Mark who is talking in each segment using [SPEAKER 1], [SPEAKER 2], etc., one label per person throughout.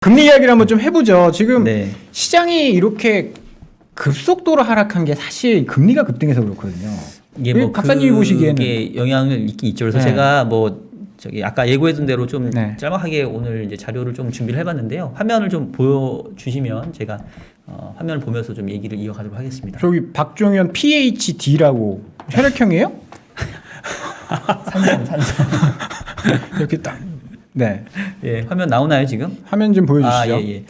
[SPEAKER 1] 금리 이야기를 한번 좀 해보죠. 지금
[SPEAKER 2] 네.
[SPEAKER 1] 시장이 이렇게 급속도로 하락한 게 사실 금리가 급등해서 그렇거든요.
[SPEAKER 2] 이게 뭐
[SPEAKER 1] 박사님이 보시기에는
[SPEAKER 2] 그게 영향을 있긴 있죠. 그래서
[SPEAKER 1] 네.
[SPEAKER 2] 제가 뭐 저기 아까 예고했던 대로 좀
[SPEAKER 1] 네.
[SPEAKER 2] 짤막하게 오늘 이제 자료를 좀 준비를 해봤는데요. 화면을 좀 보여주시면 제가 화면을 보면서 좀 얘기를 이어가도록 하겠습니다.
[SPEAKER 1] 저기 박종현 PhD라고 혈액형이에요?
[SPEAKER 2] 산성.
[SPEAKER 1] 이렇게 딱. 네.
[SPEAKER 2] 예, 화면 나오나요 지금?
[SPEAKER 1] 화면 좀 보여주시죠.
[SPEAKER 2] 예.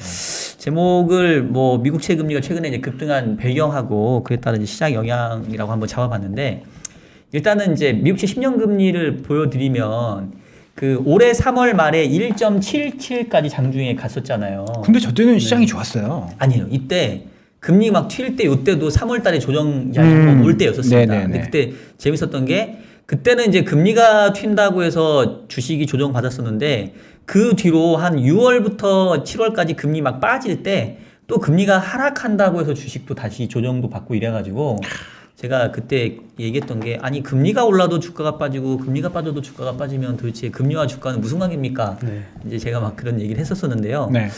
[SPEAKER 2] 제목을 뭐 미국 채금리가 최근에 이제 급등한 배경하고 그에 따른 이제 시장 영향이라고 한번 잡아봤는데 일단은 이제 미국채 10년 금리를 보여드리면 그 올해 3월 말에 1.77까지 장중에 갔었잖아요.
[SPEAKER 1] 근데 저 때는 시장이 좋았어요.
[SPEAKER 2] 아니에요. 이때 금리 막 튈 때 이때도 3월 달에 조정이 한번 올 때였었습니다.
[SPEAKER 1] 네네네.
[SPEAKER 2] 근데 그때 재밌었던 게 그때는 이제 금리가 튄다고 해서 주식이 조정 받았었는데 그 뒤로 한 6월부터 7월까지 금리 막 빠질 때 또 금리가 하락한다고 해서 주식도 다시 조정도 받고 이래가지고 제가 그때 얘기했던 게 아니 금리가 올라도 주가가 빠지고 금리가 빠져도 주가가 빠지면 도대체 금리와 주가는 무슨 관계입니까?
[SPEAKER 1] 네.
[SPEAKER 2] 이제 제가 막 그런 얘기를 했었었는데요.
[SPEAKER 1] 네.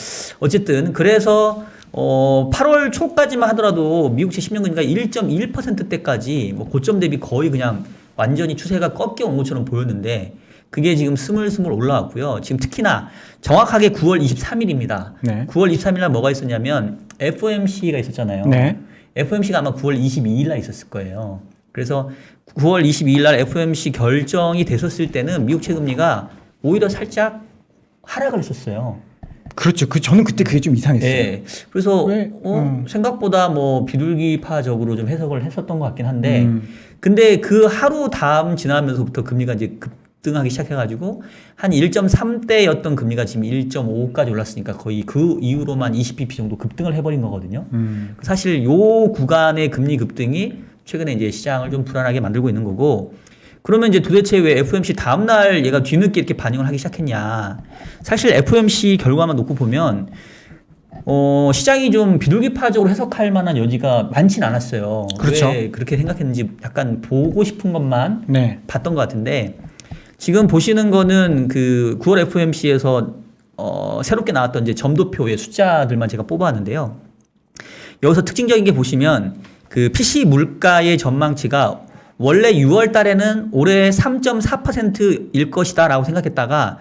[SPEAKER 2] 어쨌든 그래서 8월 초까지만 하더라도 미국채 10년 금리가 1.1%대까지 뭐 고점 대비 거의 그냥 완전히 추세가 꺾여 온 것처럼 보였는데 그게 지금 스물스물 올라왔고요. 지금 특히나 정확하게 9월 23일입니다.
[SPEAKER 1] 네.
[SPEAKER 2] 9월 23일 날 뭐가 있었냐면 FOMC가 있었잖아요.
[SPEAKER 1] 네.
[SPEAKER 2] FOMC가 아마 9월 22일 날 있었을 거예요. 그래서 9월 22일 날 FOMC 결정이 됐었을 때는 미국 채금리가 오히려 살짝 하락을 했었어요.
[SPEAKER 1] 그렇죠. 저는 그때 그게 좀 이상했어요.
[SPEAKER 2] 네. 그래서
[SPEAKER 1] 왜?
[SPEAKER 2] 생각보다 뭐 비둘기파적으로 좀 해석을 했었던 것 같긴 한데 근데 그 하루 다음 지나면서부터 금리가 이제 급등하기 시작해가지고 한 1.3대였던 금리가 지금 1.5까지 올랐으니까 거의 그 이후로만 20bp 정도 급등을 해버린 거거든요. 사실 요 구간의 금리 급등이 최근에 이제 시장을 좀 불안하게 만들고 있는 거고 그러면 이제 도대체 왜 FOMC 다음날 얘가 뒤늦게 이렇게 반영을 하기 시작했냐. 사실 FOMC 결과만 놓고 보면, 시장이 좀 비둘기파적으로 해석할 만한 여지가 많진 않았어요.
[SPEAKER 1] 그렇죠.
[SPEAKER 2] 왜 그렇게 생각했는지 약간 보고 싶은 것만
[SPEAKER 1] 네.
[SPEAKER 2] 봤던 것 같은데, 지금 보시는 거는 그 9월 FOMC에서 새롭게 나왔던 이제 점도표의 숫자들만 제가 뽑아왔는데요. 여기서 특징적인 게 보시면 그 PC 물가의 전망치가 원래 6월 달에는 올해 3.4%일 것이다 라고 생각했다가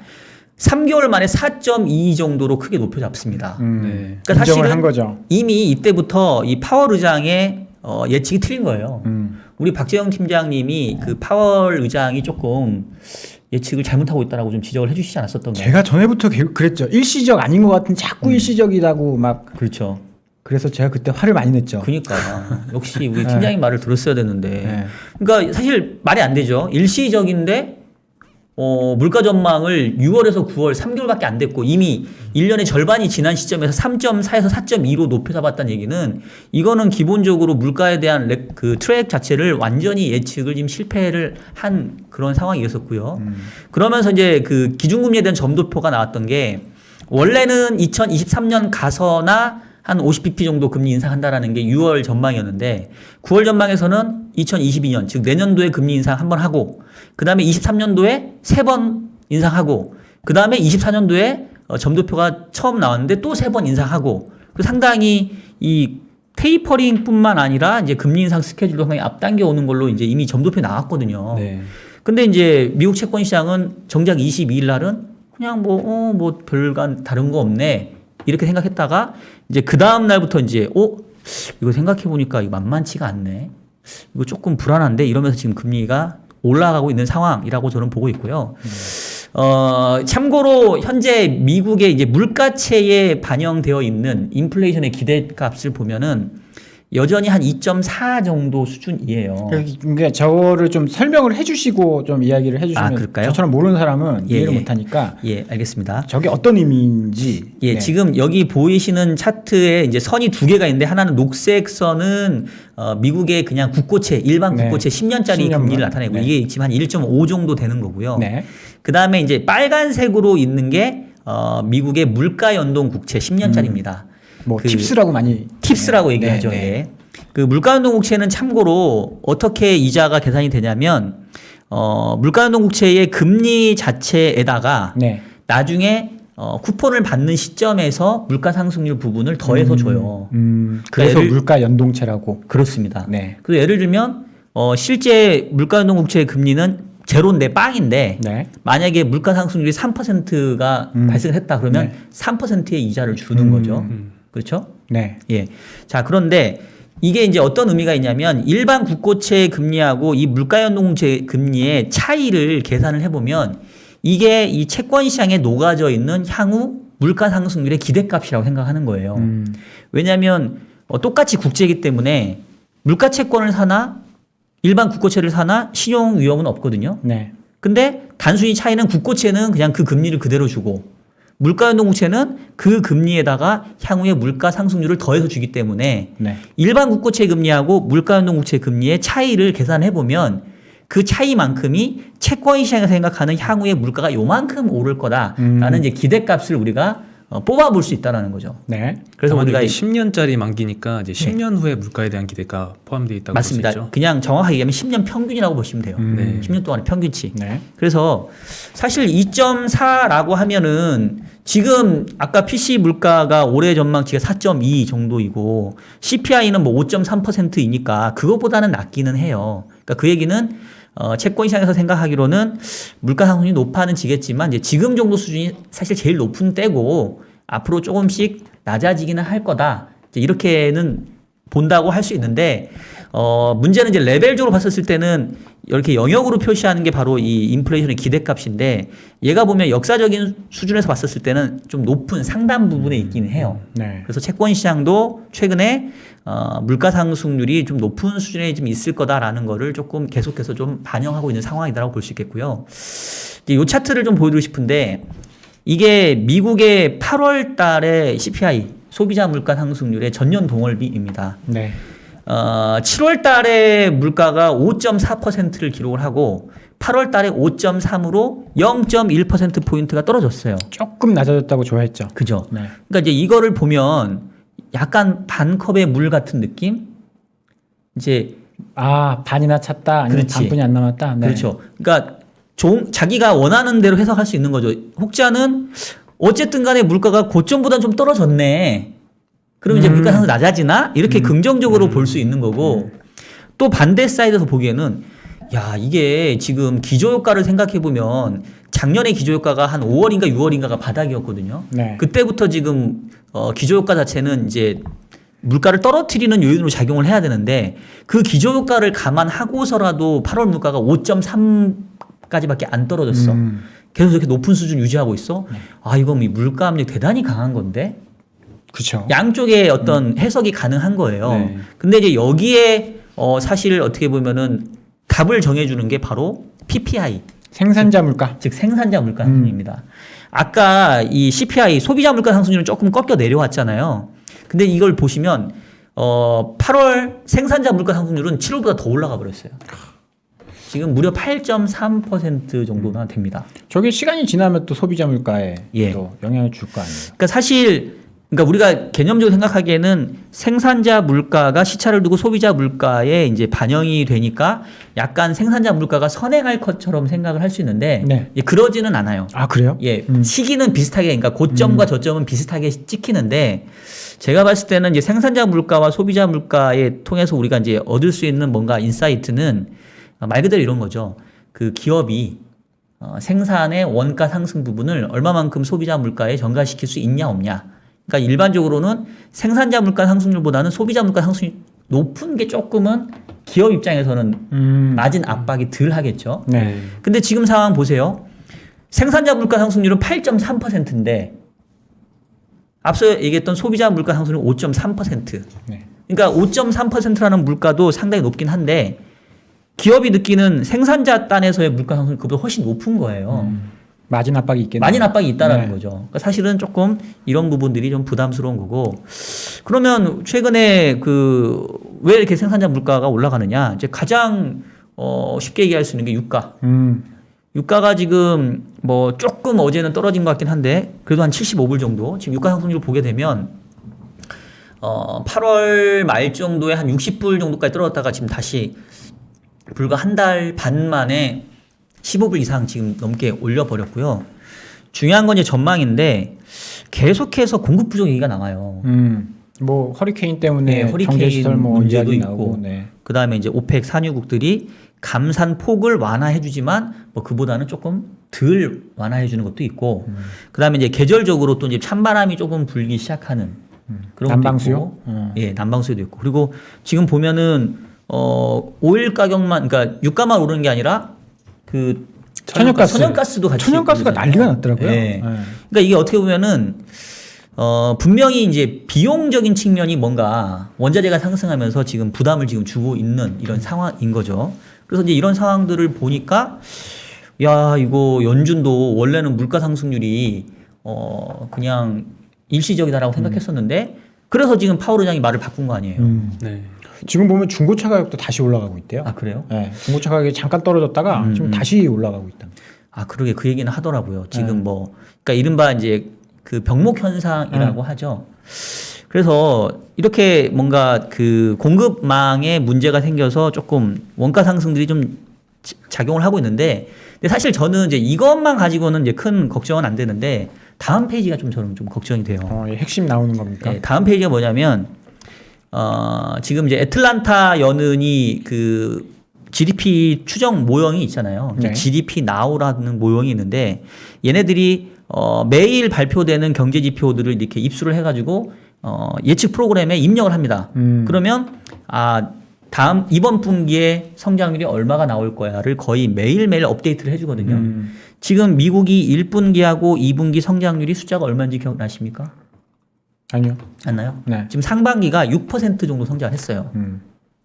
[SPEAKER 2] 3개월 만에 4.2 정도로 크게 높여 잡습니다.
[SPEAKER 1] 네.
[SPEAKER 2] 그러니까
[SPEAKER 1] 인정을
[SPEAKER 2] 사실은
[SPEAKER 1] 한 거죠.
[SPEAKER 2] 이미 이때부터 이 파월 의장의 예측이 틀린 거예요. 우리 박재영 팀장님이 그 파월 의장이 조금 예측을 잘못하고 있다라고 좀 지적을 해주시지 않았었던가요?
[SPEAKER 1] 제가 전에부터 그랬죠. 일시적 아닌 것 같은 자꾸 일시적이라고 막
[SPEAKER 2] 그렇죠.
[SPEAKER 1] 그래서 제가 그때 화를 많이 냈죠.
[SPEAKER 2] 그러니까 역시 우리 팀장님 말을 들었어야 되는데
[SPEAKER 1] 네.
[SPEAKER 2] 그러니까 사실 말이 안 되죠. 일시적인데 물가 전망을 6월에서 9월 3개월밖에 안 됐고 이미 1년의 절반이 지난 시점에서 3.4에서 4.2로 높여 잡았다는 얘기는 이거는 기본적으로 물가에 대한 그 트랙 자체를 완전히 예측을 지금 실패를 한 그런 상황이었었고요. 그러면서 이제 그 기준금리에 대한 점도표가 나왔던 게 원래는 2023년 가서나 한 50bp 정도 금리 인상한다라는 게 6월 전망이었는데 9월 전망에서는 2022년 즉 내년도에 금리 인상 한 번 하고 그 다음에 23년도에 3번 인상하고 그 다음에 24년도에 점도표가 처음 나왔는데 또 3번 인상하고 상당히 이 테이퍼링뿐만 아니라 이제 금리 인상 스케줄도 상당히 앞당겨 오는 걸로 이제 이미 점도표 나왔거든요.
[SPEAKER 1] 네.
[SPEAKER 2] 근데 이제 미국 채권 시장은 정작 22일 날은 그냥 뭐 별간 다른 거 없네. 이렇게 생각했다가 이제 그 다음 날부터 이제 이거 생각해 보니까 이거 만만치가 않네. 이거 조금 불안한데 이러면서 지금 금리가 올라가고 있는 상황이라고 저는 보고 있고요. 참고로 현재 미국의 이제 물가체에 반영되어 있는 인플레이션의 기대값을 보면은 여전히 한 2.4 정도 수준이에요.
[SPEAKER 1] 그러니까 저거를 좀 설명을 해주시고 좀 이야기를 해주시면
[SPEAKER 2] 그럴까요?
[SPEAKER 1] 저처럼 모르는 사람은 이해를 못하니까
[SPEAKER 2] 예, 알겠습니다.
[SPEAKER 1] 저게 어떤 의미인지.
[SPEAKER 2] 예,
[SPEAKER 1] 네.
[SPEAKER 2] 지금 여기 보이시는 차트에 이제 선이 두 개가 있는데 하나는 녹색 선은 미국의 그냥 국고채, 일반 국고채 10년짜리
[SPEAKER 1] 10년물.
[SPEAKER 2] 금리를 나타내고
[SPEAKER 1] 네.
[SPEAKER 2] 이게 지금 한 1.5 정도 되는 거고요.
[SPEAKER 1] 네.
[SPEAKER 2] 그 다음에 이제 빨간색으로 있는 게 미국의 물가 연동 국채 10년짜리입니다.
[SPEAKER 1] 뭐
[SPEAKER 2] 그
[SPEAKER 1] 팁스라고 많이
[SPEAKER 2] 팁스라고 얘기하죠.
[SPEAKER 1] 네, 네.
[SPEAKER 2] 예. 그 물가연동 국채는 참고로 어떻게 이자가 계산이 되냐면 물가연동 국채의 금리 자체에다가
[SPEAKER 1] 네.
[SPEAKER 2] 나중에 쿠폰을 받는 시점에서 물가 상승률 부분을 더해서 줘요.
[SPEAKER 1] 그래서
[SPEAKER 2] 예를-
[SPEAKER 1] 물가 연동체라고.
[SPEAKER 2] 그렇습니다.
[SPEAKER 1] 네.
[SPEAKER 2] 그래서 예를 들면 실제 물가연동국채의 금리는 제로인데 빵인데
[SPEAKER 1] 네.
[SPEAKER 2] 만약에 물가 상승률이 3%가 발생했다 그러면
[SPEAKER 1] 네.
[SPEAKER 2] 3%의 이자를 주는 거죠. 그렇죠?
[SPEAKER 1] 네.
[SPEAKER 2] 예. 자, 그런데 이게 이제 어떤 의미가 있냐면 일반 국고채 금리하고 이 물가연동제 금리의 차이를 계산을 해보면 이게 이 채권 시장에 녹아져 있는 향후 물가 상승률의 기대값이라고 생각하는 거예요. 왜냐하면 똑같이 국채이기 때문에 물가 채권을 사나 일반 국고채를 사나 신용 위험은 없거든요.
[SPEAKER 1] 네.
[SPEAKER 2] 근데 단순히 차이는 국고채는 그냥 그 금리를 그대로 주고 물가연동국채는 그 금리에다가 향후의 물가 상승률을 더해서 주기 때문에
[SPEAKER 1] 네.
[SPEAKER 2] 일반 국고채 금리하고 물가연동국채 금리의 차이를 계산해 보면 그 차이만큼이 채권 시장에서 생각하는 향후의 물가가 요만큼 오를 거다라는 이제 기대값을 우리가 뽑아볼 수 있다라는 거죠.
[SPEAKER 1] 네.
[SPEAKER 2] 그래서
[SPEAKER 3] 다만
[SPEAKER 2] 우리가
[SPEAKER 3] 이게 10년짜리 만기니까 이제 10년 후에 물가에 대한 기대가 포함되어 있다고 볼 수
[SPEAKER 2] 맞습니다.
[SPEAKER 3] 있죠.
[SPEAKER 2] 그냥 정확하게 얘기하면 10년 평균이라고 보시면 돼요.
[SPEAKER 3] 네.
[SPEAKER 2] 10년 동안의 평균치.
[SPEAKER 1] 네.
[SPEAKER 2] 그래서 사실 2.4라고 하면은 지금 아까 PC 물가가 올해 전망치가 4.2 정도이고 CPI는 뭐 5.3%이니까 그거보다는 낮기는 해요. 그러니까 그 얘기는 채권 시장에서 생각하기로는 물가 상승률이 높아는 지겠지만 이제 지금 정도 수준이 사실 제일 높은 때고 앞으로 조금씩 낮아지기는 할 거다. 이제 이렇게는 본다고 할 수 있는데 문제는 이제 레벨적으로 봤었을 때는 이렇게 영역으로 표시하는 게 바로 이 인플레이션의 기대값인데 얘가 보면 역사적인 수준에서 봤었을 때는 좀 높은 상단 부분에 있기는 해요.
[SPEAKER 1] 네.
[SPEAKER 2] 그래서 채권 시장도 최근에 물가 상승률이 좀 높은 수준에 좀 있을 거다라는 거를 조금 계속해서 좀 반영하고 있는 상황이다라고 볼 수 있겠고요. 이제 이 차트를 좀 보여드리고 싶은데 이게 미국의 8월 달에 CPI 소비자 물가 상승률의 전년 동월비입니다.
[SPEAKER 1] 네.
[SPEAKER 2] 7월 달에 물가가 5.4%를 기록을 하고 8월 달에 5.3으로 0.1%포인트가 떨어졌어요.
[SPEAKER 1] 조금 낮아졌다고 좋아했죠.
[SPEAKER 2] 그죠?
[SPEAKER 1] 네.
[SPEAKER 2] 그러니까 이제 이거를 보면 약간 반 컵의 물 같은 느낌? 이제
[SPEAKER 1] 아, 반이나 찼다. 아니면
[SPEAKER 2] 그렇지.
[SPEAKER 1] 반뿐이 안 남았다. 네.
[SPEAKER 2] 그렇죠. 그러니까 자기가 원하는 대로 해석할 수 있는 거죠. 혹자는 어쨌든 간에 물가가 고점보다는 좀 떨어졌네. 그럼 이제 물가 상승 낮아지나? 이렇게 긍정적으로 볼 수 있는 거고 또 반대 사이드에서 보기에는 야, 이게 지금 기저효과를 생각해 보면 작년에 기저효과가 한 5월인가 6월인가가 바닥이었거든요.
[SPEAKER 1] 네.
[SPEAKER 2] 그때부터 지금 기저효과 자체는 이제 물가를 떨어뜨리는 요인으로 작용을 해야 되는데 그 기저효과를 감안하고서라도 8월 물가가 5.3까지밖에 안 떨어졌어. 계속 이렇게 높은 수준 유지하고 있어. 아, 이건 이 물가 압력 대단히 강한 건데
[SPEAKER 1] 그렇죠.
[SPEAKER 2] 양쪽의 어떤 해석이 가능한 거예요.
[SPEAKER 3] 네.
[SPEAKER 2] 근데 이제 여기에 사실 어떻게 보면은 답을 정해주는 게 바로 PPI,
[SPEAKER 1] 생산자 물가.
[SPEAKER 2] 즉 생산자 물가 상승률입니다. 아까 이 CPI 소비자 물가 상승률은 조금 꺾여 내려왔잖아요. 근데 이걸 보시면 8월 생산자 물가 상승률은 7월보다 더 올라가 버렸어요. 지금 무려 8.3% 정도나 됩니다.
[SPEAKER 1] 저게 시간이 지나면 또 소비자 물가에
[SPEAKER 2] 예.
[SPEAKER 1] 또 영향을 줄 거 아니에요.
[SPEAKER 2] 그러니까 사실 우리가 개념적으로 생각하기에는 생산자 물가가 시차를 두고 소비자 물가에 이제 반영이 되니까 약간 생산자 물가가 선행할 것처럼 생각을 할 수 있는데
[SPEAKER 1] 네.
[SPEAKER 2] 예, 그러지는 않아요.
[SPEAKER 1] 아, 그래요?
[SPEAKER 2] 예, 시기는 비슷하게, 그러니까 고점과 저점은 비슷하게 찍히는데 제가 봤을 때는 이제 생산자 물가와 소비자 물가에 통해서 우리가 이제 얻을 수 있는 뭔가 인사이트는 말 그대로 이런 거죠. 그 기업이 생산의 원가 상승 부분을 얼마만큼 소비자 물가에 전가시킬 수 있냐 없냐. 그러니까 일반적으로는 생산자 물가 상승률보다는 소비자 물가 상승률이 높은 게 조금은 기업 입장에서는 마진 압박이 덜 하겠죠.
[SPEAKER 1] 네.
[SPEAKER 2] 근데 지금 상황 보세요. 생산자 물가 상승률은 8.3%인데 앞서 얘기했던 소비자 물가 상승률은 5.3%.
[SPEAKER 1] 네.
[SPEAKER 2] 그러니까 5.3%라는 물가도 상당히 높긴 한데 기업이 느끼는 생산자 단에서의 물가 상승률이 그보다 훨씬 높은 거예요.
[SPEAKER 1] 마진 압박이 있겠네요.
[SPEAKER 2] 마진 압박이 있다라는
[SPEAKER 1] 네.
[SPEAKER 2] 거죠. 그러니까 사실은 조금 이런 부분들이 좀 부담스러운 거고. 그러면 최근에 왜 이렇게 생산자 물가가 올라가느냐? 이제 가장 쉽게 얘기할 수 있는 게 유가. 유가가 지금 뭐 조금 어제는 떨어진 것 같긴 한데 그래도 한 75불 정도. 지금 유가 상승률을 보게 되면 8월 말 정도에 한 60불 정도까지 떨어졌다가 지금 다시 불과 한 달 반 만에 15불 이상 지금 넘게 올려버렸고요. 중요한 건 이제 전망인데 계속해서 공급 부족 얘기가 나와요.
[SPEAKER 1] 뭐 허리케인 때문에
[SPEAKER 2] 네, 허리케인
[SPEAKER 1] 경제 시설 뭐
[SPEAKER 2] 문제도
[SPEAKER 1] 이야기
[SPEAKER 2] 있고,
[SPEAKER 1] 나오고, 네.
[SPEAKER 2] 그 다음에 이제 오펙 산유국들이 감산 폭을 완화해주지만 뭐 그보다는 조금 덜 완화해주는 것도 있고, 그 다음에 이제 계절적으로 또 이제 찬바람이 조금 불기 시작하는 그런
[SPEAKER 1] 난방수요?
[SPEAKER 2] 것도 있고, 예, 난방수요도 있고, 그리고 지금 보면은 오일 가격만, 그러니까 유가만 오르는 게 아니라 그 천연가스도 같이
[SPEAKER 1] 천연가스가
[SPEAKER 2] 오르잖아요.
[SPEAKER 1] 난리가 났더라고요.
[SPEAKER 2] 예.
[SPEAKER 1] 네.
[SPEAKER 2] 그러니까 이게 어떻게 보면은 분명히 이제 비용적인 측면이 뭔가 원자재가 상승하면서 지금 부담을 지금 주고 있는 이런 상황인 거죠. 그래서 이제 이런 상황들을 보니까 야, 이거 연준도 원래는 물가 상승률이 그냥 일시적이다라고 생각했었는데 그래서 지금 파월 의장이 말을 바꾼 거 아니에요.
[SPEAKER 3] 네.
[SPEAKER 1] 지금 보면 중고차 가격도 다시 올라가고 있대요.
[SPEAKER 2] 아, 그래요?
[SPEAKER 1] 네, 중고차 가격이 잠깐 떨어졌다가 지금 다시 올라가고 있다.
[SPEAKER 2] 아, 그러게 그 얘기는 하더라고요. 지금 뭐 그러니까 이른바 이제 그 병목 현상이라고 하죠. 그래서 이렇게 뭔가 그 공급망에 문제가 생겨서 조금 원가 상승들이 좀 작용을 하고 있는데, 근데 사실 저는 이제 이것만 가지고는 이제 큰 걱정은 안 되는데 다음 페이지가 좀 저는 좀 걱정이 돼요.
[SPEAKER 1] 예, 핵심 나오는 겁니까?
[SPEAKER 2] 네, 다음 페이지가 뭐냐면 지금 이제 애틀란타 연은이 그 GDP 추정 모형이 있잖아요.
[SPEAKER 1] 네.
[SPEAKER 2] GDP Now라는 모형이 있는데 얘네들이 매일 발표되는 경제 지표들을 이렇게 입수를 해가지고 예측 프로그램에 입력을 합니다. 그러면 이번 분기에 성장률이 얼마가 나올 거야를 거의 매일매일 업데이트를 해주거든요. 지금 미국이 1분기하고 2분기 성장률이 숫자가 얼마인지 기억나십니까?
[SPEAKER 1] 아니요.
[SPEAKER 2] 안 나요?
[SPEAKER 1] 네.
[SPEAKER 2] 지금 상반기가 6% 정도 성장했어요.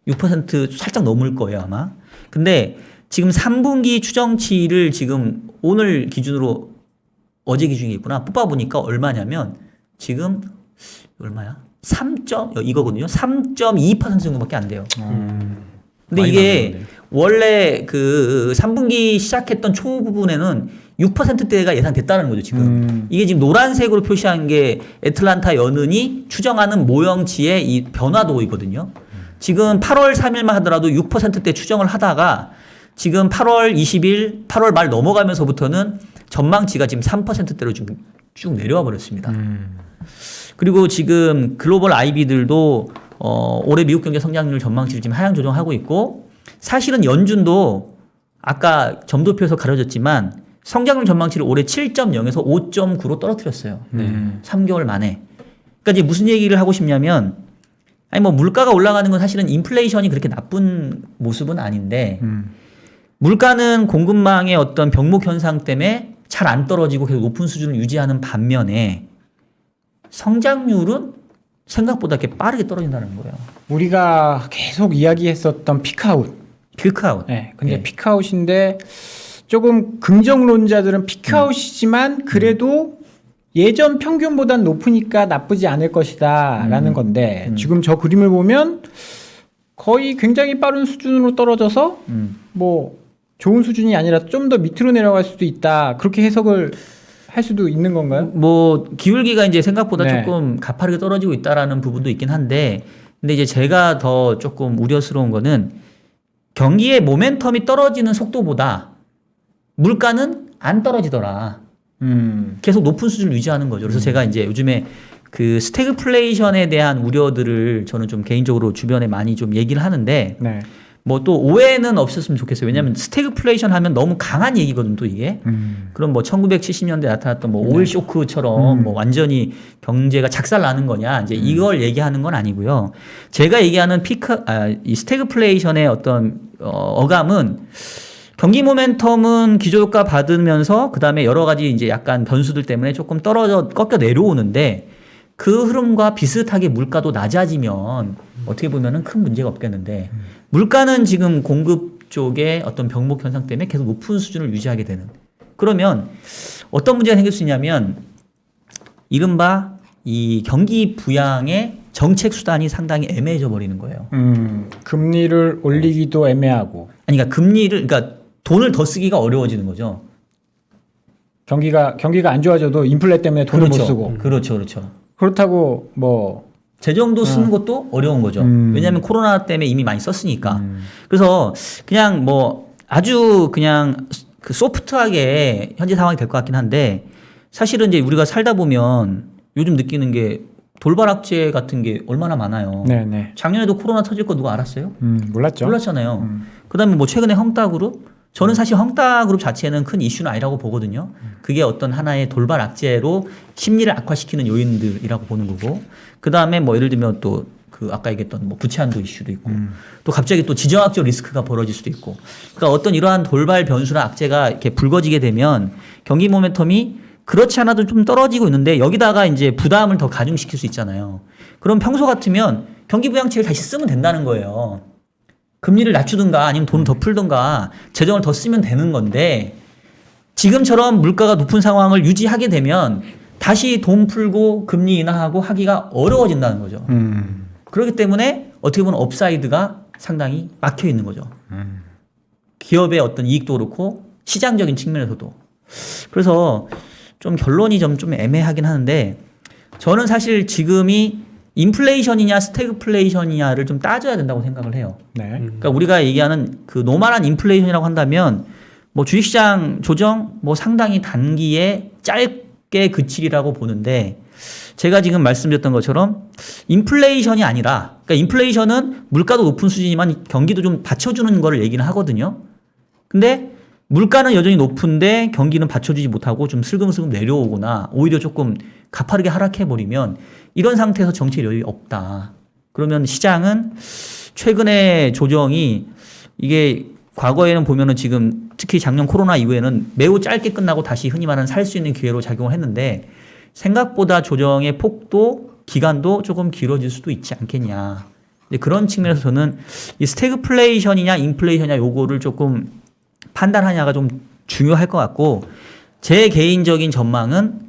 [SPEAKER 2] 6% 살짝 넘을 거예요, 아마. 근데 지금 3분기 추정치를 지금 오늘 기준으로 어제 기준이겠구나. 뽑아보니까 얼마냐면 지금 얼마야? 이거거든요. 3.2% 정도밖에 안 돼요. 근데
[SPEAKER 3] 많이
[SPEAKER 2] 이게
[SPEAKER 3] 나왔는데.
[SPEAKER 2] 원래 그 3분기 시작했던 초 부분에는 6%대가 예상됐다는 거죠, 지금. 이게 지금 노란색으로 표시한 게 애틀란타 연은이 추정하는 모형치의 이 변화도이거든요. 지금 8월 3일만 하더라도 6%대 추정을 하다가 지금 8월 20일, 8월 말 넘어가면서부터는 전망치가 지금 3%대로 좀 쭉 내려와 버렸습니다. 그리고 지금 글로벌 IB들도 올해 미국 경제 성장률 전망치를 지금 하향 조정하고 있고, 사실은 연준도 아까 점도표에서 가려졌지만 성장률 전망치를 올해 7.0에서 5.9로 떨어뜨렸어요. 3개월 만에. 그러니까 이제 무슨 얘기를 하고 싶냐면, 아니 뭐 물가가 올라가는 건 사실은 인플레이션이 그렇게 나쁜 모습은 아닌데, 물가는 공급망의 어떤 병목 현상 때문에 잘 안 떨어지고 계속 높은 수준을 유지하는 반면에 성장률은 생각보다 이렇게 빠르게 떨어진다는 거예요.
[SPEAKER 1] 우리가 계속 이야기했었던 피크아웃.
[SPEAKER 2] 피크아웃.
[SPEAKER 1] 네. 근데
[SPEAKER 2] 예.
[SPEAKER 1] 피크아웃인데 조금 긍정론자들은 피크아웃이지만 그래도 예전 평균보단 높으니까 나쁘지 않을 것이다라는 건데 지금 저 그림을 보면 거의 굉장히 빠른 수준으로 떨어져서 뭐 좋은 수준이 아니라 좀 더 밑으로 내려갈 수도 있다. 그렇게 해석을 할 수도 있는 건가요?
[SPEAKER 2] 뭐 기울기가 이제 생각보다
[SPEAKER 1] 네.
[SPEAKER 2] 조금 가파르게 떨어지고 있다라는 부분도 있긴 한데, 근데 이제 제가 더 조금 우려스러운 거는 경기의 모멘텀이 떨어지는 속도보다 물가는 안 떨어지더라. 계속 높은 수준을 유지하는 거죠. 그래서 제가 이제 요즘에 그 스태그플레이션에 대한 우려들을 저는 좀 개인적으로 주변에 많이 좀 얘기를 하는데,
[SPEAKER 1] 네.
[SPEAKER 2] 뭐 또 오해는 없었으면 좋겠어요. 왜냐하면 스태그플레이션 하면 너무 강한 얘기거든, 또 이게. 그럼 뭐 1970년대 나타났던 뭐 오일 쇼크처럼 뭐 완전히 경제가 작살 나는 거냐, 이제 이걸 얘기하는 건 아니고요. 제가 얘기하는 이 스태그플레이션의 어떤 어감은 경기 모멘텀은 기저효과 받으면서 그 다음에 여러 가지 이제 약간 변수들 때문에 조금 꺾여 내려오는데, 그 흐름과 비슷하게 물가도 낮아지면 어떻게 보면은 큰 문제가 없겠는데, 물가는 지금 공급 쪽에 어떤 병목 현상 때문에 계속 높은 수준을 유지하게 되는, 그러면 어떤 문제가 생길 수 있냐면 이른바 이 경기 부양의 정책 수단이 상당히 애매해져 버리는 거예요.
[SPEAKER 1] 금리를 올리기도 애매하고
[SPEAKER 2] 아니, 그러니까 그러니까 돈을 더 쓰기가 어려워지는 거죠.
[SPEAKER 1] 경기가 안 좋아져도 인플레 때문에 돈을
[SPEAKER 2] 그렇죠.
[SPEAKER 1] 못 쓰고
[SPEAKER 2] 그렇죠.
[SPEAKER 1] 그렇다고 뭐
[SPEAKER 2] 재정도 쓰는 것도 어려운 거죠. 왜냐하면 코로나 때문에 이미 많이 썼으니까. 그래서 그냥 뭐 아주 그냥 그 소프트하게 현재 상황이 될 것 같긴 한데, 사실은 이제 우리가 살다 보면 요즘 느끼는 게 돌발 악재 같은 게 얼마나 많아요.
[SPEAKER 1] 네네.
[SPEAKER 2] 작년에도 코로나 터질 거 누가 알았어요?
[SPEAKER 1] 몰랐죠.
[SPEAKER 2] 몰랐잖아요. 그다음에 뭐 최근에 헝다그룹, 저는 사실 헝다그룹 자체는 큰 이슈는 아니라고 보거든요. 그게 어떤 하나의 돌발 악재로 심리를 악화시키는 요인들이라고 보는 거고, 그다음에 뭐 예를 들면 또 그 아까 얘기했던 뭐 부채 한도 이슈도 있고, 또 갑자기 또 지정학적 리스크가 벌어질 수도 있고, 그러니까 어떤 이러한 돌발 변수나 악재가 이렇게 불거지게 되면 경기 모멘텀이 그렇지 않아도 좀 떨어지고 있는데 여기다가 이제 부담을 더 가중시킬 수 있잖아요. 그럼 평소 같으면 경기 부양책을 다시 쓰면 된다는 거예요. 금리를 낮추든가 아니면 돈을 더 풀든가 재정을 더 쓰면 되는 건데, 지금처럼 물가가 높은 상황을 유지하게 되면 다시 돈 풀고 금리 인하하고 하기가 어려워진다는 거죠. 그렇기 때문에 어떻게 보면 업사이드가 상당히 막혀 있는 거죠. 기업의 어떤 이익도 그렇고 시장적인 측면에서도. 그래서 좀 결론이 좀 애매하긴 하는데, 저는 사실 지금이 인플레이션이냐 스태그플레이션이냐를 좀 따져야 된다고 생각을 해요.
[SPEAKER 1] 네.
[SPEAKER 2] 그러니까 우리가 얘기하는 그 노멀한 인플레이션이라고 한다면 뭐 주식시장 조정 뭐 상당히 단기에 짧게 그치리라고 보는데, 제가 지금 말씀드렸던 것처럼 인플레이션이 아니라, 그러니까 인플레이션은 물가도 높은 수준이지만 경기도 좀 받쳐주는 거를 얘기는 하거든요. 근데 물가는 여전히 높은데 경기는 받쳐주지 못하고 좀 슬금슬금 내려오거나 오히려 조금 가파르게 하락해버리면 이런 상태에서 정책 여력이 없다. 그러면 시장은 최근에 조정이 이게 과거에는 보면은 지금 특히 작년 코로나 이후에는 매우 짧게 끝나고 다시 흔히 말하는 살 수 있는 기회로 작용을 했는데, 생각보다 조정의 폭도 기간도 조금 길어질 수도 있지 않겠냐. 그런 측면에서 저는 이 스태그플레이션이냐 인플레이션이냐 요거를 조금 판단하냐가 좀 중요할 것 같고, 제 개인적인 전망은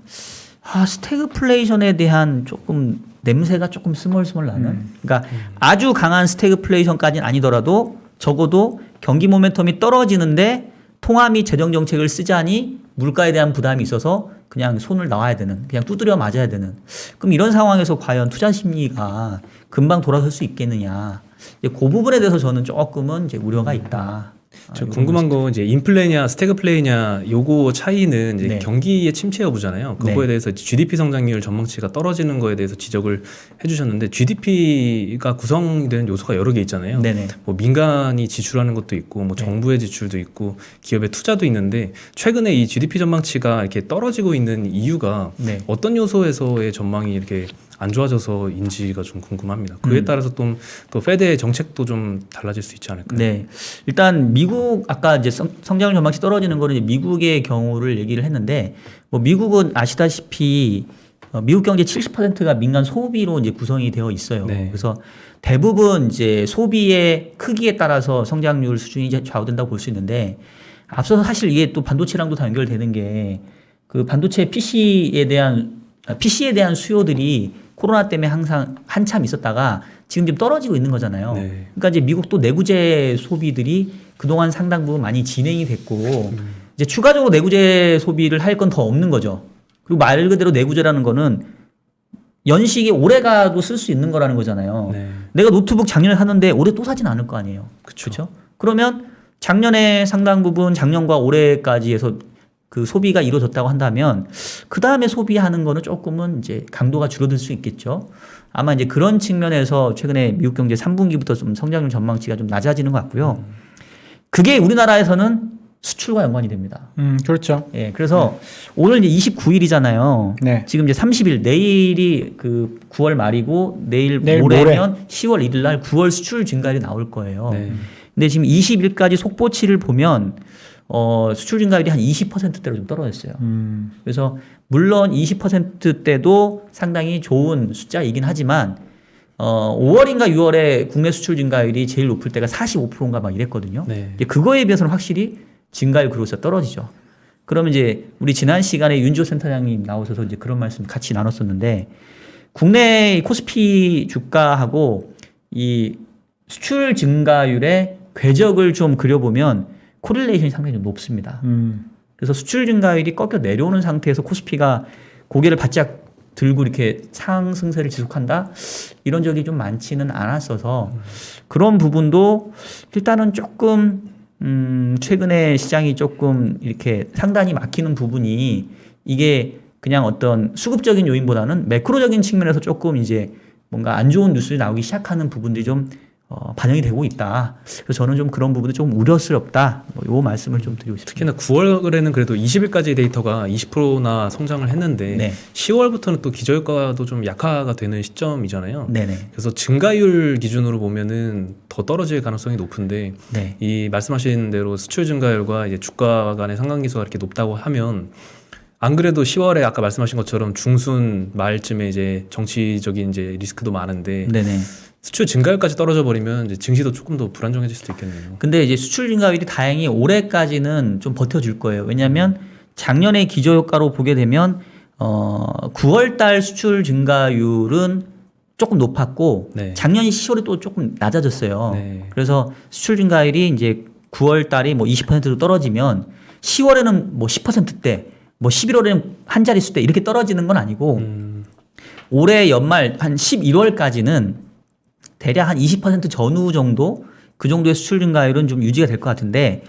[SPEAKER 2] 스태그플레이션에 대한 조금 냄새가 조금 스멀스멀 나는, 그러니까 아주 강한 스태그플레이션까지는 아니더라도 적어도 경기 모멘텀이 떨어지는데 통화 및 재정 정책을 쓰자니 물가에 대한 부담이 있어서 그냥 손을 놔야 되는, 그냥 두드려 맞아야 되는, 그럼 이런 상황에서 과연 투자 심리가 금방 돌아설 수 있겠느냐, 그 부분에 대해서 저는 조금은 이제 우려가 있다.
[SPEAKER 3] 저 궁금한 거 이제 인플레냐 스태그플레이냐 요거 차이는 이제
[SPEAKER 2] 네.
[SPEAKER 3] 경기의 침체 여부잖아요. 그거에
[SPEAKER 2] 네.
[SPEAKER 3] 대해서 GDP 성장률 전망치가 떨어지는 거에 대해서 지적을 해주셨는데, GDP가 구성되는 요소가 여러 개 있잖아요.
[SPEAKER 2] 네네.
[SPEAKER 3] 뭐 민간이 지출하는 것도 있고, 뭐
[SPEAKER 2] 네.
[SPEAKER 3] 정부의 지출도 있고, 기업의 투자도 있는데, 최근에 이 GDP 전망치가 이렇게 떨어지고 있는 이유가
[SPEAKER 2] 네.
[SPEAKER 3] 어떤 요소에서의 전망이 이렇게 안 좋아져서인지가 좀 궁금합니다. 그에 따라서 또 페드의 정책도 좀 달라질 수 있지 않을까요?
[SPEAKER 2] 네. 일단 미국 아까 이제 성장률 전망치 떨어지는 거는 이제 미국의 경우를 얘기를 했는데, 뭐 미국은 아시다시피 미국 경제 70%가 민간 소비로 이제 구성이 되어 있어요.
[SPEAKER 3] 네.
[SPEAKER 2] 그래서 대부분 이제 소비의 크기에 따라서 성장률 수준이 이제 좌우된다고 볼 수 있는데, 앞서서 사실 이게 또 반도체랑도 다 연결되는 게, 그 반도체 PC에 대한 수요들이 코로나 때문에 항상 한참 있었다가 지금 좀 떨어지고 있는 거잖아요.
[SPEAKER 3] 네.
[SPEAKER 2] 그러니까 이제 미국도 내구재 소비들이 그동안 상당 부분 많이 진행이 됐고, 이제 추가적으로 내구재 소비를 할 건 더 없는 거죠. 그리고 말 그대로 내구재라는 거는 연식이 오래 가도 쓸 수 있는 거라는 거잖아요.
[SPEAKER 3] 네.
[SPEAKER 2] 내가 노트북 작년에 샀는데 올해 또 사진 않을 거 아니에요. 그렇죠? 그러면 작년에 상당 부분 작년과 올해까지 해서 그 소비가 이루어졌다고 한다면 그 다음에 소비하는 거는 조금은 이제 강도가 줄어들 수 있겠죠. 아마 이제 그런 측면에서 최근에 미국 경제 3분기부터 좀 성장률 전망치가 좀 낮아지는 것 같고요. 그게 우리나라에서는 수출과 연관이 됩니다.
[SPEAKER 1] 그렇죠.
[SPEAKER 2] 예, 그래서 오늘 이제 29일이잖아요.
[SPEAKER 1] 네.
[SPEAKER 2] 지금 이제 30일, 내일이 그 9월 말이고 내일
[SPEAKER 1] 내일
[SPEAKER 2] 모레면 10월 1일 날 9월 수출 증가율이 나올 거예요.
[SPEAKER 3] 네.
[SPEAKER 2] 근데 지금 20일까지 속보치를 보면 수출 증가율이 한 20%대로 좀 떨어졌어요. 그래서 물론 20%대도 상당히 좋은 숫자이긴 하지만 5월인가 6월에 국내 수출 증가율이 제일 높을 때가 45%인가 막 이랬거든요.
[SPEAKER 3] 네.
[SPEAKER 2] 이제 그거에 비해서는 확실히 증가율 그로서 떨어지죠. 그러면 이제 우리 지난 시간에 윤조 센터장님 나오셔서 이제 그런 말씀 같이 나눴었는데, 국내 코스피 주가하고 이 수출 증가율의 궤적을 좀 그려보면 코릴레이션이 상당히 좀 높습니다. 그래서 수출 증가율이 꺾여 내려오는 상태에서 코스피가 고개를 바짝 들고 이렇게 상승세를 지속한다? 이런 적이 좀 많지는 않았어서 그런 부분도 일단은 조금 최근에 시장이 조금 이렇게 상단이 막히는 부분이 이게 그냥 어떤 수급적인 요인보다는 매크로적인 측면에서 조금 이제 뭔가 안 좋은 뉴스들이 나오기 시작하는 부분들이 좀 반영이 되고 있다. 그래서 저는 좀 그런 부분도 좀 우려스럽다. 요 말씀을 좀 드리고 싶습니다.
[SPEAKER 3] 특히나 9월에는 그래도 20일까지 데이터가 20%나 성장을 했는데
[SPEAKER 2] 네.
[SPEAKER 3] 10월부터는 또 기저효과도 좀 약화가 되는 시점이잖아요.
[SPEAKER 2] 네네.
[SPEAKER 3] 그래서 증가율 기준으로 보면은 더 떨어질 가능성이 높은데
[SPEAKER 2] 네.
[SPEAKER 3] 이 말씀하신 대로 수출 증가율과 이제 주가 간의 상관계수가 이렇게 높다고 하면 안 그래도 10월에 아까 말씀하신 것처럼 중순 말쯤에 이제 정치적인 이제 리스크도 많은데
[SPEAKER 2] 네네.
[SPEAKER 3] 수출 증가율까지 떨어져 버리면 이제 증시도 조금 더 불안정해질 수도 있겠네요.
[SPEAKER 2] 근데 이제 수출 증가율이 다행히 올해까지는 좀 버텨줄 거예요. 왜냐하면 작년의 기저효과로 보게 되면 9월 달 수출 증가율은 조금 높았고
[SPEAKER 3] 네.
[SPEAKER 2] 작년 10월에 또 조금 낮아졌어요.
[SPEAKER 3] 네.
[SPEAKER 2] 그래서 수출 증가율이 이제 9월 달이 뭐 20%로 떨어지면 10월에는 뭐 10%대, 뭐 11월에는 한 자릿수대 이렇게 떨어지는 건 아니고 올해 연말 한 11월까지는 대략 한 20% 전후 정도 그 정도의 수출 증가율은 좀 유지가 될 것 같은데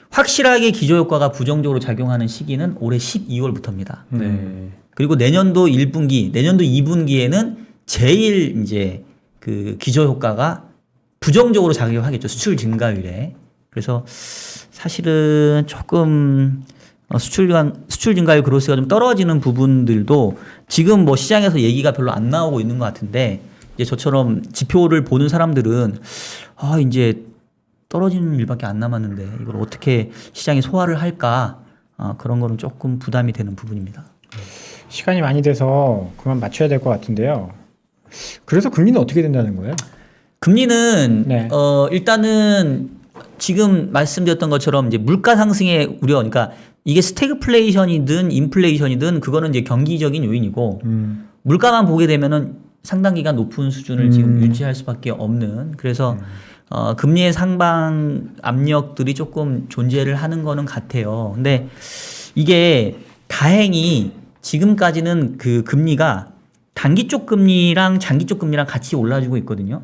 [SPEAKER 2] 확실하게 기저효과가 부정적으로 작용하는 시기는 올해 12월부터입니다.
[SPEAKER 3] 네.
[SPEAKER 2] 그리고 내년도 1분기, 내년도 2분기에는 제일 이제 그 기저효과가 부정적으로 작용하겠죠. 수출 증가율에. 그래서 사실은 조금 수출 증가율 그로스가 좀 떨어지는 부분들도 지금 뭐 시장에서 얘기가 별로 안 나오고 있는 것 같은데 이제 저처럼 지표를 보는 사람들은 이제 떨어지는 일밖에 안 남았는데 이걸 어떻게 시장이 소화를 할까 그런 거는 조금 부담이 되는 부분입니다.
[SPEAKER 1] 시간이 많이 돼서 그만 맞춰야 될 것 같은데요. 그래서 금리는 어떻게 된다는 거예요?
[SPEAKER 2] 금리는
[SPEAKER 1] 네.
[SPEAKER 2] 일단은 지금 말씀드렸던 것처럼 이제 물가 상승의 우려, 그러니까 이게 스태그플레이션이든 인플레이션이든 그거는 이제 경기적인 요인이고 물가만 보게 되면은 상당 기간 높은 수준을 지금 유지할 수밖에 없는 그래서 금리의 상방 압력들이 조금 존재를 하는 거는 같아요. 근데 이게 다행히 지금까지는 그 금리가 단기 쪽 금리랑 장기 쪽 금리랑 같이 올라주고 있거든요.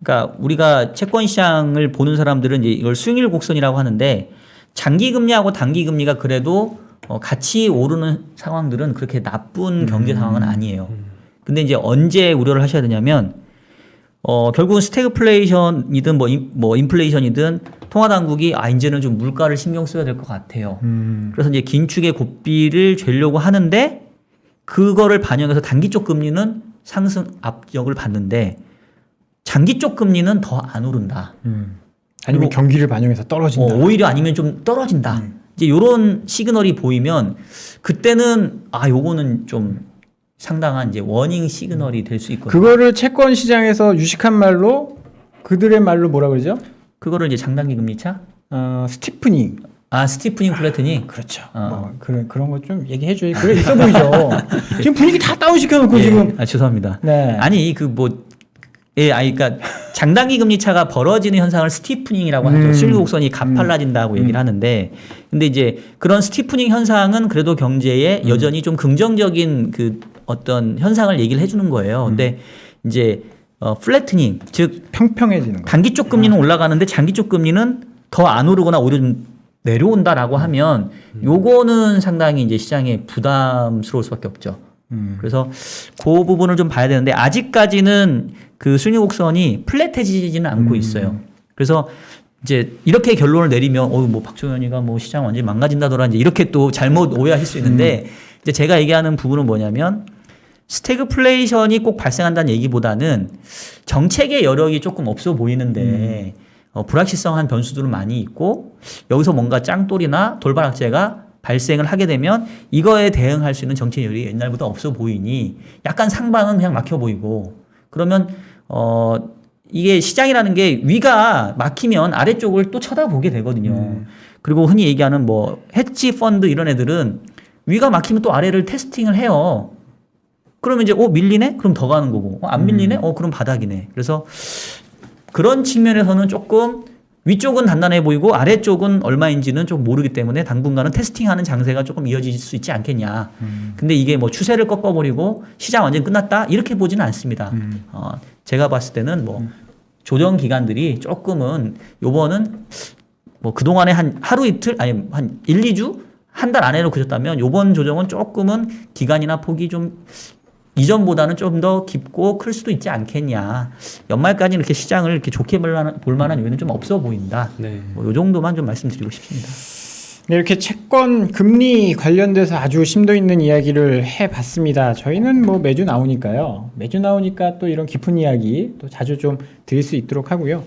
[SPEAKER 2] 그러니까 우리가 채권 시장을 보는 사람들은 이제 이걸 수익률 곡선이라고 하는데 장기 금리하고 단기 금리가 그래도 같이 오르는 상황들은 그렇게 나쁜 경제 상황은 아니에요. 근데 이제 언제 우려를 하셔야 되냐면 결국은 스태그플레이션이든 뭐 인플레이션이든 통화 당국이 이제는 좀 물가를 신경 써야 될 것 같아요. 그래서 이제 긴축의 고삐를 죄려고 하는데 그거를 반영해서 단기 쪽 금리는 상승 압력을 받는데 장기 쪽 금리는 더 안 오른다.
[SPEAKER 1] 아니면 경기를 반영해서 떨어진다.
[SPEAKER 2] 오히려 아니면 좀 떨어진다. 이제 요런 시그널이 보이면 그때는 요거는 좀 상당한 이제 워닝 시그널이 될 수 있거든요.
[SPEAKER 1] 그거를 채권 시장에서 유식한 말로 그들의 말로 뭐라 그러죠?
[SPEAKER 2] 그거를 이제 장단기 금리 차?
[SPEAKER 1] 스티프닝.
[SPEAKER 2] 스티프닝 플래트닝.
[SPEAKER 1] 그렇죠. 뭐 그런 거 좀 얘기해 줘야 그래 있어 보이죠. 지금 분위기 다 다운시켜 놓고
[SPEAKER 2] 예.
[SPEAKER 1] 지금.
[SPEAKER 2] 죄송합니다.
[SPEAKER 1] 네.
[SPEAKER 2] 아니 그러니까 장단기 금리 차가 벌어지는 현상을 스티프닝이라고 하죠. 수익률 곡선이 가팔라진다고 얘기를 하는데, 근데 이제 그런 스티프닝 현상은 그래도 경제에 여전히 좀 긍정적인 그 어떤 현상을 얘기를 해주는 거예요. 근데 이제 플래트닝, 즉
[SPEAKER 1] 평평해지는 거.
[SPEAKER 2] 단기 쪽 금리는 올라가는데 장기 쪽 금리는 더 안 오르거나 오히려 좀 내려온다라고 하면 요거는 상당히 이제 시장에 부담스러울 수밖에 없죠. 그래서 그 부분을 좀 봐야 되는데 아직까지는 그 수익률 곡선이 플랫해지지는 않고 있어요. 그래서 이제 이렇게 결론을 내리면 뭐 박종현이가 뭐 시장 완전히 망가진다더라 이제 이렇게 또 잘못 오해하실 수 있는데 이제 제가 얘기하는 부분은 뭐냐면 스태그플레이션이 꼭 발생한다는 얘기보다는 정책의 여력이 조금 없어 보이는데 불확실성한 변수들은 많이 있고 여기서 뭔가 짱돌이나 돌발 악재가 발생을 하게 되면 이거에 대응할 수 있는 정책 여력이 옛날보다 없어 보이니 약간 상방은 그냥 막혀 보이고 그러면 이게 시장이라는 게 위가 막히면 아래쪽을 또 쳐다보게 되거든요. 그리고 흔히 얘기하는 뭐 헤지 펀드 이런 애들은 위가 막히면 또 아래를 테스팅을 해요. 그러면 이제 밀리네? 그럼 더 가는 거고. 안 밀리네? 그럼 바닥이네. 그래서 그런 측면에서는 조금 위쪽은 단단해 보이고 아래쪽은 얼마인지는 좀 모르기 때문에 당분간은 테스팅하는 장세가 조금 이어질 수 있지 않겠냐. 근데 이게 뭐 추세를 꺾어버리고 시장 완전히 끝났다? 이렇게 보지는 않습니다. 제가 봤을 때는 뭐 조정 기간들이 조금은 요번은 뭐 그동안에 한 하루 이틀 아니 한 1, 2주 한 달 안에로 그쳤다면 요번 조정은 조금은 기간이나 폭이 좀 이전보다는 좀 더 깊고 클 수도 있지 않겠냐. 연말까지 이렇게 시장을 이렇게 좋게 볼 만한 요인은 좀 없어 보인다.
[SPEAKER 3] 네.
[SPEAKER 2] 뭐 요 정도만 좀 말씀드리고 싶습니다.
[SPEAKER 1] 네, 이렇게 채권 금리 관련돼서 아주 심도 있는 이야기를 해봤습니다. 저희는 뭐 매주 나오니까요. 매주 나오니까 또 이런 깊은 이야기 또 자주 좀 드릴 수 있도록 하고요.